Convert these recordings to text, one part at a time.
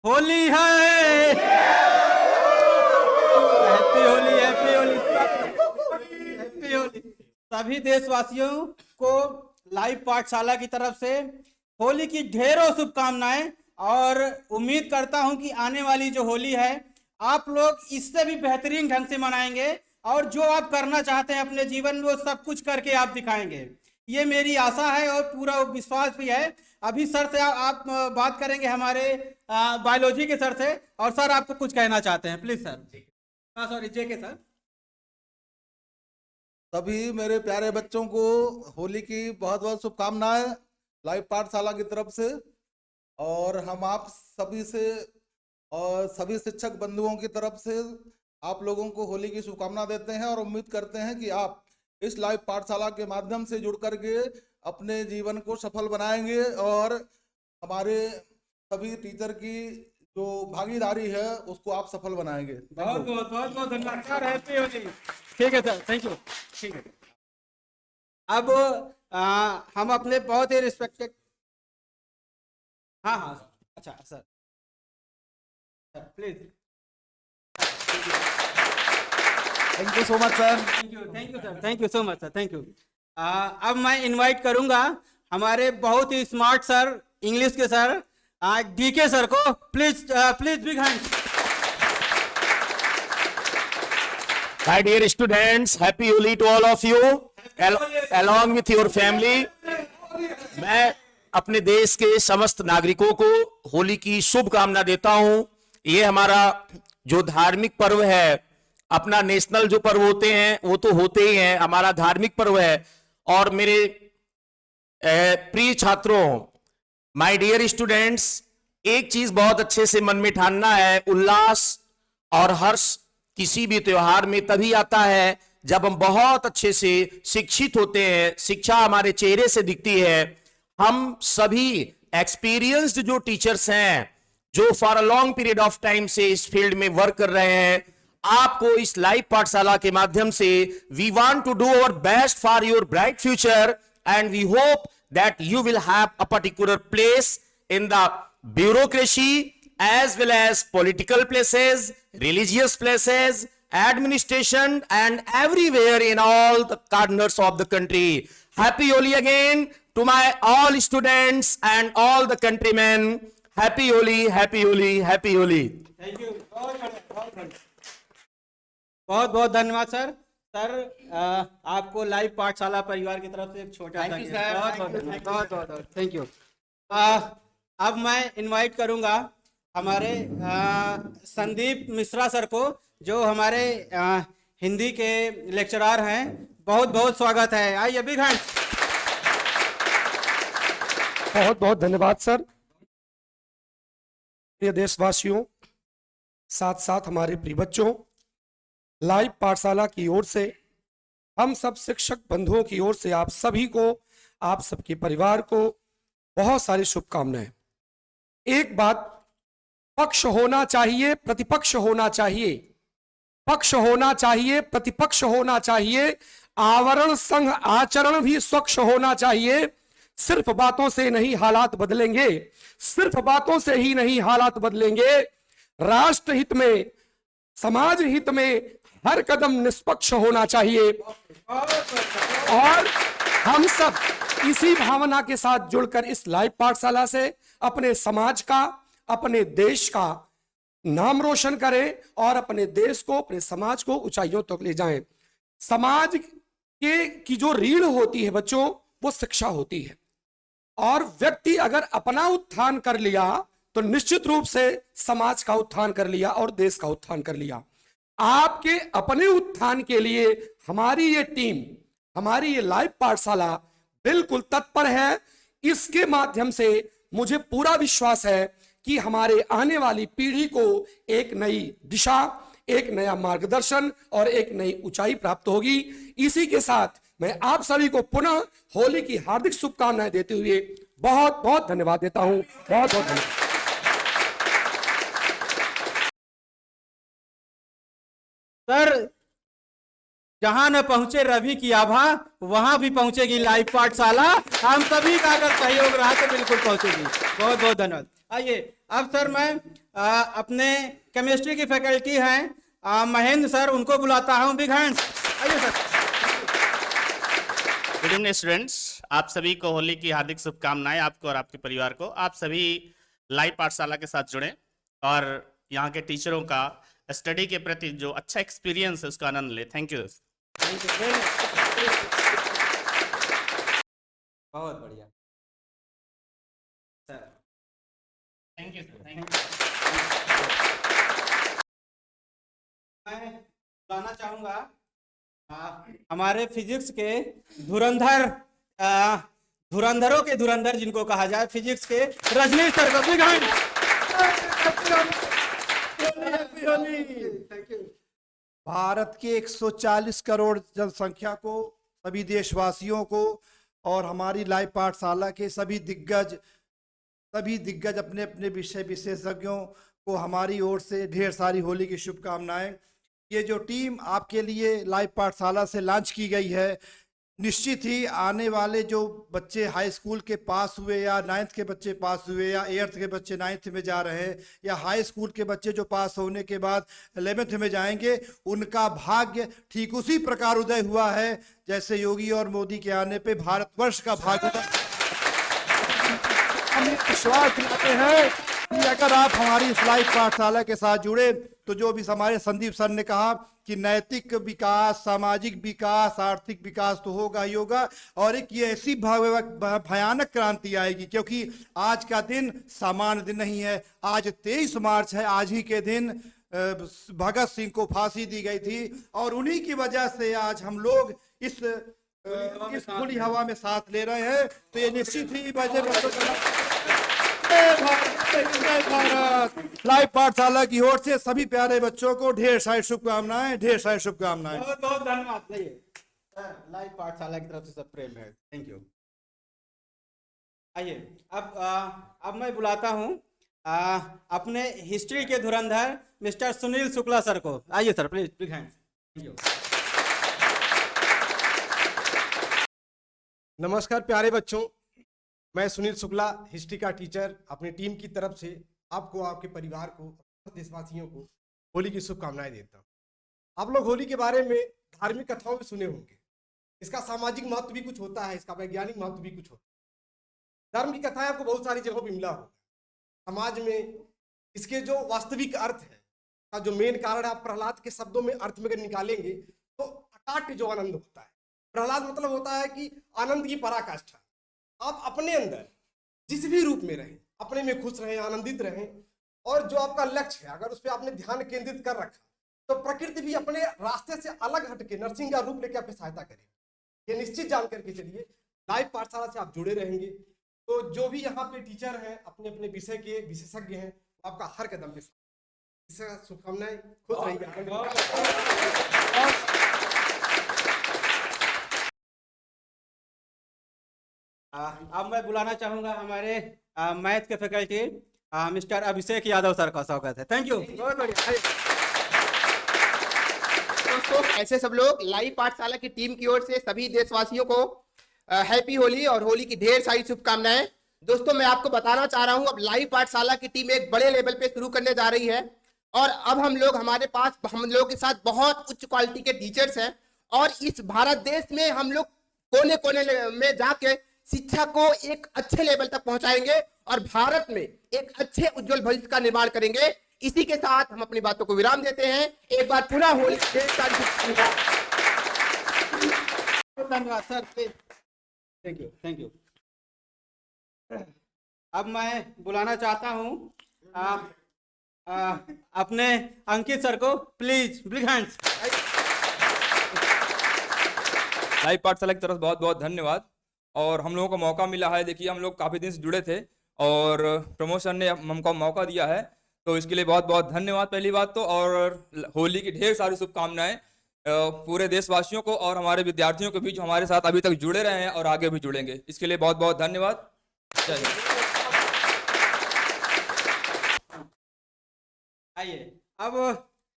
होली है। Happy Holi, happy Holi, happy Holi. सभी देशवासियों को लाइव पाठशाला की तरफ से होली की ढेरों शुभकामनाएं, और उम्मीद करता हूं कि आने वाली जो होली है आप लोग इससे भी बेहतरीन ढंग से मनाएंगे, और जो आप करना चाहते हैं अपने जीवन में वो सब कुछ करके आप दिखाएंगे। ये मेरी आशा है और पूरा विश्वास भी है। अभी सर से आप बात करेंगे, हमारे बायोलॉजी के सर से, और सर आपको कुछ कहना चाहते हैं, प्लीज सर। हाँ सॉरी, जे के सर। सभी मेरे प्यारे बच्चों को होली की बहुत बहुत शुभकामनाएं लाइव पाठशाला की तरफ से। और हम आप सभी से और सभी शिक्षक बंधुओं की तरफ से आप लोगों को होली की शुभकामना देते हैं, और उम्मीद करते हैं कि आप इस लाइव पाठशाला के माध्यम से जुड़ करके अपने जीवन को सफल बनाएंगे, और हमारे सभी टीचर की जो भागीदारी है उसको आप सफल बनाएंगे। बहुत बहुत बहुत बहुत धन्यवाद सर, हैप्पी होली। ठीक है सर, थैंक यू। ठीक है, अब हम अपने बहुत ही रिस्पेक्टेड, हाँ हाँ अच्छा sir, please. Thank you so much sir. Thank you sir, thank you so much sir, thank you. अब मैं इनवाइट करूंगा हमारे बहुत ही स्मार्ट सर, इंग्लिश के सर, डीके सर को। Please please big hand. My dear students, happy Holi to all of you, along with your family. मैं अपने देश के समस्त नागरिकों को होली की शुभकामना देता हूं। ये हमारा जो धार्मिक पर्व है, अपना नेशनल जो पर्व होते हैं वो तो होते ही हैं, हमारा धार्मिक पर्व है। और मेरे प्रिय छात्रों, माय डियर स्टूडेंट्स, एक चीज बहुत अच्छे से मन में ठानना है, उल्लास और हर्ष किसी भी त्योहार में तभी आता है जब हम बहुत अच्छे से शिक्षित होते हैं, शिक्षा हमारे चेहरे से दिखती है। हम सभी एक्सपीरियंस्ड जो टीचर्स हैं, जो for a long period of time से इस फील्ड में वर्क कर रहे हैं, आपको इस लाइव पाठशाला के माध्यम से we want to do our best for your bright future, and we hope that you will have a particular place in the bureaucracy as well as political places, religious places, administration, and everywhere in all the corners of the country. Happy Holi again to my all students and all the countrymen. Happy Holi, happy Holi, happy Holi. Thank you, बहुत बहुत धन्यवाद sir. Sir आपको live पाठशाला परिवार की तरफ से एक छोटा सा गिफ्ट। बहुत बहुत थैंक यू। अब मैं इनवाइट करूंगा हमारे संदीप मिश्रा सर को, जो हमारे हिंदी के लेक्चरर हैं। बहुत बहुत स्वागत है, आइए बिग हैंड। बहुत बहुत धन्यवाद सर। प्रिय देशवासियों, साथ साथ हमारे प्रिय बच्चों, लाइव पाठशाला की ओर से, हम सब शिक्षक बंधुओं की ओर से आप सभी को, आप सबके परिवार को बहुत सारी शुभकामनाएं। एक बात, पक्ष होना चाहिए, प्रतिपक्ष होना चाहिए, पक्ष होना चाहिए, प्रतिपक्ष होना चाहिए, आवरण संग आचरण भी स्वच्छ होना चाहिए। सिर्फ बातों से नहीं हालात बदलेंगे, सिर्फ बातों से ही नहीं हालात बदलेंगे। राष्ट्र हित में, समाज हित में हर कदम निष्पक्ष होना चाहिए, और हम सब इसी भावना के साथ जुड़कर इस लाइव पाठशाला से अपने समाज का, अपने देश का नाम रोशन करें, और अपने देश को, अपने समाज को ऊंचाइयों तक ले जाएं। समाज के की जो रीढ़ होती है बच्चों, वो शिक्षा होती है, और व्यक्ति अगर अपना उत्थान कर लिया तो निश्चित रूप से समाज का उत्थान कर लिया और देश का उत्थान कर लिया। आपके अपने उत्थान के लिए हमारी ये टीम, हमारी ये लाइव पाठशाला बिल्कुल तत्पर है। इसके माध्यम से मुझे पूरा विश्वास है कि हमारे आने वाली पीढ़ी को एक नई दिशा, एक नया मार्गदर्शन और एक नई ऊंचाई प्राप्त होगी। इसी के साथ मैं आप सभी को पुनः होली की हार्दिक शुभकामनाएं देते हुए बहुत बहुत धन्यवाद देता हूं। बहुत बहुत धन्यवाद। सर, जहां न पहुंचे रवि की आभा, वहां भी पहुंचेगी लाइव पाठशाला। हम सभी का अगर सहयोग रहा तो बिल्कुल पहुंचेगी। बहुत बहुत धन्यवाद। आइए अब सर मैं अपने केमिस्ट्री की फैकल्टी हैं महेंद्र सर, उनको बुलाता हूं। Big hands. आइए सर। गुड इवनिंग स्टूडेंट्स, आप सभी को होली की हार्दिक शुभकामनाएं, आपको और आपके परिवार को। आप सभी लाइव पाठशाला के साथ जुड़ें और यहाँ के टीचरों का स्टडी के प्रति जो अच्छा एक्सपीरियंस है उसका आनंद लें। Thank you. बहुत बढ़िया सर, थैंक यू सर। मैं बताना चाहूंगा हमारे फिजिक्स के धुरंधर, धुरंधरों के धुरंधर जिनको कहा जाए, फिजिक्स के रजनीश सर को। Big hand. भारत के 140 करोड़ जनसंख्या को, सभी देशवासियों को और हमारी लाइव पाठशाला के सभी दिग्गज अपने अपने विषय विशेषज्ञों को हमारी ओर से ढेर सारी होली की शुभकामनाएं। ये जो टीम आपके लिए लाइव पाठशाला से लॉन्च की गई है, निश्चित ही आने वाले जो बच्चे हाई स्कूल के पास हुए या 9th के बच्चे पास हुए या 8th के बच्चे 9th में जा रहे हैं या हाई स्कूल के बच्चे जो पास होने के बाद 11th में जाएंगे, उनका भाग्य ठीक उसी प्रकार उदय हुआ है जैसे योगी और मोदी के आने पे भारतवर्ष का भाग्य उदय। हम विश्वास दिलाते हैं कि अगर आप हमारी इस लाइव पाठशाला के साथ जुड़े तो जो भी हमारे संदीप सर ने कहा कि नैतिक विकास, सामाजिक विकास, आर्थिक विकास तो होगा ही होगा, और एक ये ऐसी भयानक क्रांति आएगी, क्योंकि आज का दिन सामान्य दिन नहीं है। आज 23 मार्च है। आज ही के दिन भगत सिंह को फांसी दी गई थी और उन्हीं की वजह से आज हम लोग इस खुली हवा में सांस ले रहे हैं। तो ये निश्चित ही भारत लाइव पाठशाला की ओर से सभी प्यारे बच्चों को ढेर सारी शुभकामनाएं, ढेर सारी शुभकामनाएं। बहुत बहुत धन्यवाद। लाइव पाठशाला की तरफ से सब प्रेम है। Thank you. आइए अब मैं बुलाता हूं अपने हिस्ट्री के धुरंधर मिस्टर सुनील शुक्ला सर को। आइए sir, please. Big hand. Thank you. नमस्कार प्यारे बच्चों, मैं सुनील शुक्ला, हिस्ट्री का टीचर, अपनी टीम की तरफ से आपको, आपके परिवार को, देशवासियों को होली की शुभकामनाएं देता हूँ। आप लोग होली के बारे में धार्मिक कथाओं में सुने होंगे। इसका सामाजिक महत्व भी कुछ होता है, इसका वैज्ञानिक महत्व भी कुछ होता है। धर्म की कथाएं आपको बहुत सारी जगहों पर मिला होगा। समाज में इसके जो वास्तविक अर्थ है का जो मेन कारण आप प्रहलाद के शब्दों में अर्थ में अगर निकालेंगे तो अकाट्य जो आनंद होता है। प्रहलाद मतलब होता है कि आनंद की पराकाष्ठा। आप अपने अंदर जिस भी रूप में रहें, अपने में खुश रहें, आनंदित रहें, और जो आपका लक्ष्य है अगर उस पर आपने ध्यान केंद्रित कर रखा तो प्रकृति भी अपने रास्ते से अलग हटके नरसिंह का रूप लेकर आपकी सहायता करेगी। ये निश्चित जान करके चलिए। लाइव पाठशाला से आप जुड़े रहेंगे तो जो भी यहाँ पे टीचर हैं, अपने अपने विषय के विशेषज्ञ हैं, आपका हर कदम पे शुभकामनाएं। खुश रहिए। अब मैं बुलाना चाहूंगा हमारे मैथ के faculty mister Abhishek Yadav sir का। स्वागत है। Thank you. बहुत बढ़िया। दोस्तों, ऐसे सब लोग लाइव पाठशाला की टीम की ओर से सभी देशवासियों को हैप्पी होली और होली की ढेर सारी शुभकामनाएं। दोस्तों, मैं आपको बताना चाह रहा हूं, अब लाइव पाठशाला की टीम एक बड़े लेवल पे शुरू करने जा रही है और अब हम लोग के साथ बहुत उच्च क्वालिटी के टीचर्स हैं और इस भारत देश में हम लोग कोने कोने में जाके शिक्षा को एक अच्छे लेवल तक पहुंचाएंगे और भारत में एक अच्छे उज्जवल भविष्य का निर्माण करेंगे। इसी के साथ हम अपनी बातों को विराम देते हैं। एक बार पुनः होली। धन्यवाद sir. Thank you. Thank you. अब मैं बुलाना चाहता हूं अपने अंकित सर को। प्लीज। Big hands. लाइव पाठशाला की तरफ बहुत बहुत धन्यवाद। और हम लोगों को मौका मिला है, देखिए हम लोग काफ़ी दिन से जुड़े थे और प्रमोशन ने हमको मौका दिया है, तो इसके लिए बहुत बहुत धन्यवाद पहली बात तो। और होली की ढेर सारी शुभकामनाएं पूरे देशवासियों को और हमारे विद्यार्थियों को भी जो हमारे साथ अभी तक जुड़े रहे हैं और आगे भी जुड़ेंगे। इसके लिए बहुत बहुत धन्यवाद। जय हिंद। आइए अब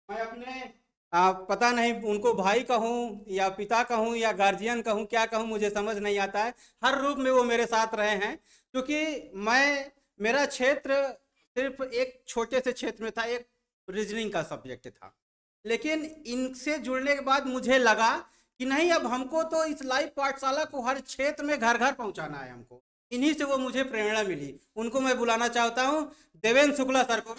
मैं अपने पता नहीं उनको भाई कहूँ या पिता कहूँ या गार्जियन कहूँ, क्या कहूँ मुझे समझ नहीं आता है। हर रूप में वो मेरे साथ रहे हैं, क्योंकि मेरा क्षेत्र सिर्फ एक छोटे से क्षेत्र में था, एक रीजनिंग का सब्जेक्ट था। लेकिन इनसे जुड़ने के बाद मुझे लगा कि नहीं, अब हमको तो इस लाइव पाठशाला को हर क्षेत्र में घर घर पहुंचाना है हमको। इन्हीं से वो मुझे प्रेरणा मिली। उनको मैं बुलाना चाहता हूं, देवेंद्र शुक्ला सर को।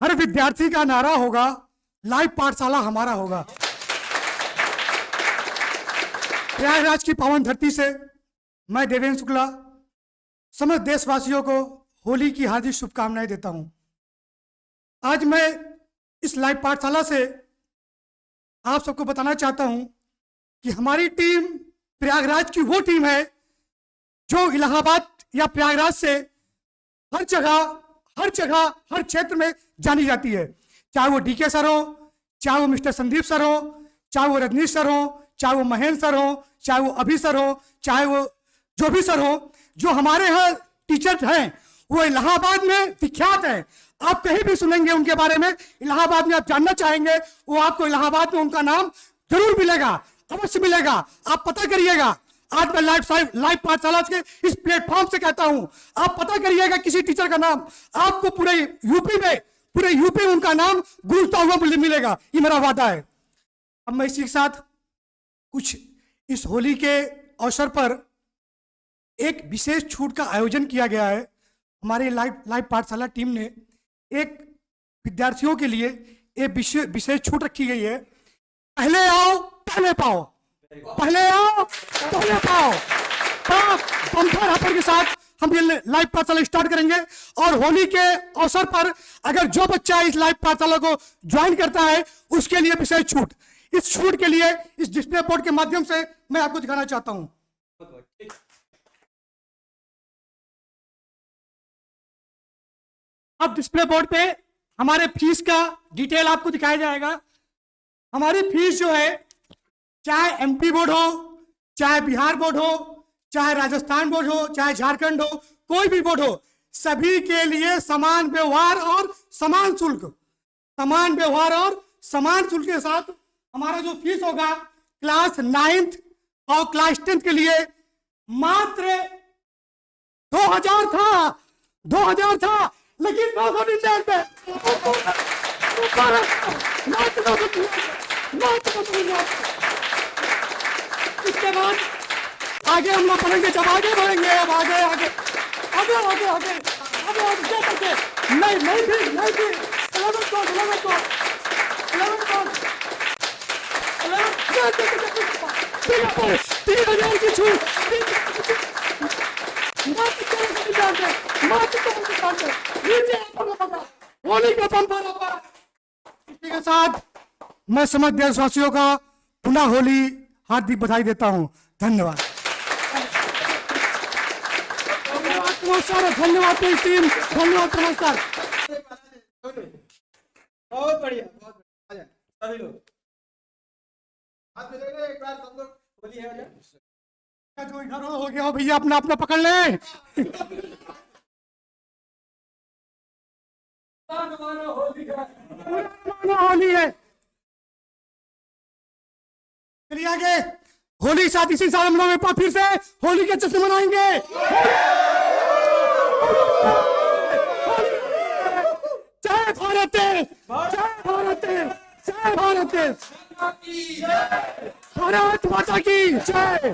हर विद्यार्थी का नारा होगा, लाइव पाठशाला हमारा होगा। प्रयागराज की पावन धरती से मैं देवेंद्र शुक्ला समस्त देशवासियों को होली की हार्दिक शुभकामनाएं देता हूं। आज मैं इस लाइव पाठशाला से आप सबको बताना चाहता हूं कि हमारी टीम प्रयागराज की वो टीम है जो इलाहाबाद या प्रयागराज से हर जगह हर क्षेत्र में जानी जाती है। चाहे वो डीके सर हो, चाहे वो मिस्टर संदीप सर हो, चाहे वो रजनीश सर हो, चाहे वो महेंद्र सर हो, चाहे वो अभी सर हो, चाहे वो जो भी सर हो, जो हमारे यहाँ टीचर हैं वो इलाहाबाद में विख्यात है। आप कहीं भी सुनेंगे उनके बारे में, इलाहाबाद में आप जानना चाहेंगे, वो आपको इलाहाबाद में उनका नाम जरूर मिलेगा, अवश्य मिलेगा। आप पता करिएगा। आज मैं लाइव पाठशाला के इस प्लेटफॉर्म से कहता हूं, आप पता करिएगा किसी टीचर का नाम, आपको पूरे यूपी में उनका नाम गूंजता हुआ मिलेगा। ये मेरा वादा है। अब मैं इसी के साथ कुछ इस होली के अवसर पर एक विशेष छूट का आयोजन किया गया है। हमारे लाइव पाठशाला टीम ने एक विद्यार्थियों के लिए एक विशेष छूट रखी गई है। पहले आओ पहले पाओ, पहले आओ पहले पाओ। बम्पर ऑफर के साथ हम ये लाइव पाठशाला स्टार्ट करेंगे। और होली के अवसर पर अगर जो बच्चा इस लाइव पाठशाला को ज्वाइन करता है उसके लिए विशेष छूट। इस छूट के लिए इस डिस्प्ले बोर्ड के माध्यम से मैं आपको दिखाना चाहता हूं। अब डिस्प्ले बोर्ड पे हमारे फीस का डिटेल आपको दिखाया जाएगा। हमारी फीस जो है, चाहे एमपी बोर्ड हो, चाहे बिहार बोर्ड हो, चाहे राजस्थान बोर्ड हो, चाहे झारखंड हो, कोई भी बोर्ड हो, सभी के लिए समान व्यवहार और समान शुल्क, समान व्यवहार और समान शुल्क के साथ हमारा जो फीस होगा क्लास 9th और क्लास 10th के लिए मात्र 2000 था, लेकिन 999 इसके बाद आगे हम लोग बढ़ेंगे। जब आगे बढ़ेंगे, अब आगे आगे आगे आगे आगे आगे आगे करके नहीं थी 3000 की छूट। होली का बम्पर ऑफर। इसी के साथ मैं समस्त देशवासियों का पुनः होली हार्दिक बधाई देता हूं। धन्यवाद। धन्यवाद पूरी टीम, धन्यवाद प्रमोद सर। बहुत बढ़िया, बहुत बढ़िया। सभी लोग हाथ मिलेंगे एक बार, सब लोग होली है भैया। जो इधर हो गया भैया, अपना अपना पकड़ ले। होली है। चलिए आगे। होली के साथ इसी साल हम लोग एक बार फिर से होली के जश्न मनाएंगे। जय भारत देश, जय भारत देश, जय भारत देश, भारत माता की जय।